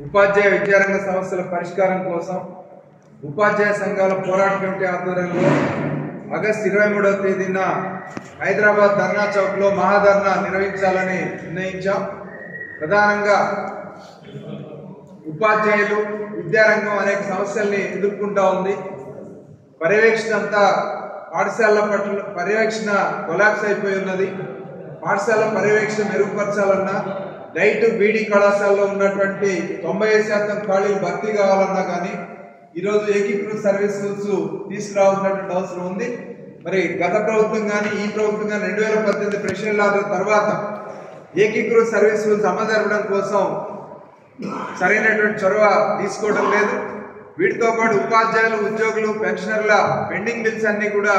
ఉపాధ్యాయ విద్యారంగ సమస్యల పరిష్కారం కోసం ఉపాధ్యాయ సంఘాల పోరాట కమిటీ ఆధ్వర్యంలో ఆగస్టు 23వ తేదీన హైదరాబాద్ ధర్నా చౌక్లో మహాధర్నా నిర్వహించాలని నిర్ణయించాం. ప్రధానంగా ఉపాధ్యాయులు విద్యారంగం అనేక సమస్యల్ని ఎదుర్కొంటూ ఉంది. పర్యవేక్షణ అంతా పాఠశాలల పట్ల పర్యవేక్షణ కొలాప్స్ అయిపోయి ఉన్నది. పాఠశాల పర్యవేక్షణ మెరుగుపరచాలన్నా, డైట్ బీడీ కళాశాలలో ఉన్నటువంటి 95% ఖాళీలు భర్తీ కావాలన్నా కానీ ఈరోజు ఏకీకృత సర్వీస్ రూల్స్ తీసుకురావాల్సినటువంటి అవసరం ఉంది. మరి గత ప్రభుత్వం కానీ ఈ ప్రభుత్వం కానీ 2018 ప్రెసిడెంట్ ఆర్డర్ తర్వాత ఏకీకృత సర్వీస్ రూల్స్ అమలు జరపడం కోసం సరైనటువంటి చొరవ తీసుకోవడం లేదు. వీటితో పాటు ఉపాధ్యాయులు, ఉద్యోగులు, పెన్షనర్ల పెండింగ్ బిల్స్ అన్ని కూడా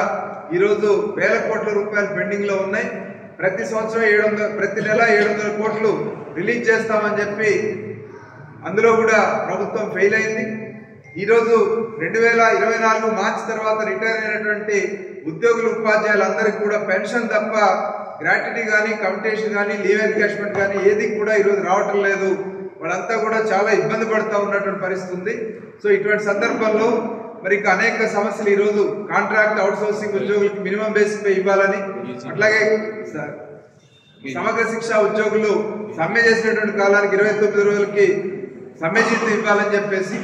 ఈరోజు వేల కోట్ల రూపాయలు పెండింగ్ లో ఉన్నాయి. ప్రతి సంవత్సరం ప్రతి నెల 700 కోట్లు రిలీజ్ చేస్తామని చెప్పి అందులో కూడా ప్రభుత్వం ఫెయిల్ అయింది. ఈరోజు 2024 మార్చి తర్వాత రిటైర్ అయినటువంటి ఉద్యోగులు, ఉపాధ్యాయులందరికీ కూడా పెన్షన్ తప్ప గ్రాట్యుటీ కానీ, కమ్యూటేషన్ కానీ, లీవ్ ఎన్కాష్మెంట్ కానీ ఏది కూడా ఈరోజు రావటం లేదు. వాళ్ళంతా కూడా చాలా ఇబ్బంది పడుతూ ఉన్నటువంటి పరిస్థితి ఉంది. సో ఇటువంటి సందర్భంలో మరి ఇంకా అనేక సమస్యలు ఈరోజు కాంట్రాక్ట్ అవుట్సోర్సింగ్ ఉద్యోగులకు మినిమం బేసిక్ పే ఇవ్వాలని, అట్లాగే సమగ్ర శిక్ష ఉద్యోగులు సమ్మె చేసినటువంటి కాలానికి 29 రోజులకి సమ్మె జీతం ఇవ్వాలని చెప్పేసి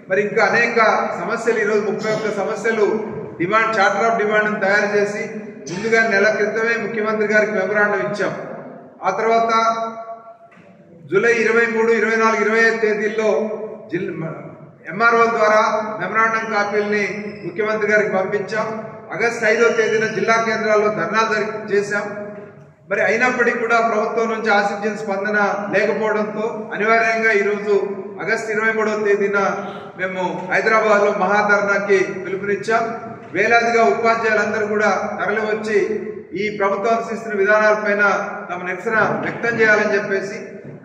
మరి ఇంకా అనేక సమస్యలు ఈరోజు 31 సమస్యలు డిమాండ్ చార్టర్ ఆఫ్ డిమాండ్ తయారు చేసి ముందుగా నెల క్రితమే ముఖ్యమంత్రి గారికి మెమరాండం ఇచ్చాం. ఆ తర్వాత జూలై 23, 24, 25 తేదీల్లో ఎంఆర్ఓ ద్వారా మెమరాండం కాపీల్ని ముఖ్యమంత్రి గారికి పంపించాం. ఆగస్టు 5వ తేదీన జిల్లా కేంద్రాల్లో ధర్నాలు చేశాం. మరి అయినప్పటికీ కూడా ప్రభుత్వం నుంచి ఆశించిన స్పందన లేకపోవడంతో అనివార్యంగా ఈరోజు ఆగస్టు 23వ తేదీన మేము హైదరాబాద్ లో మహాధర్నాకి పిలుపునిచ్చాం. వేలాదిగా ఉపాధ్యాయులందరూ కూడా తరలి వచ్చి ఈ ప్రభుత్వం అనుసరిస్తున్న విధానాలపైన తమ నిరసన వ్యక్తం చేయాలని చెప్పేసి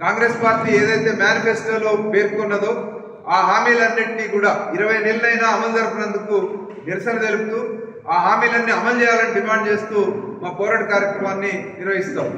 కాంగ్రెస్ పార్టీ ఏదైతే మేనిఫెస్టోలో పేర్కొన్నదో ఆ హామీలన్నింటినీ కూడా 20 నెలలైనా అమలు జరపనందుకు నిరసన తెలుపుతూ ఆ హామీలన్నీ అమలు చేయాలని డిమాండ్ చేస్తూ మా పోరాట కార్యక్రమాన్ని నిర్వహిస్తాం.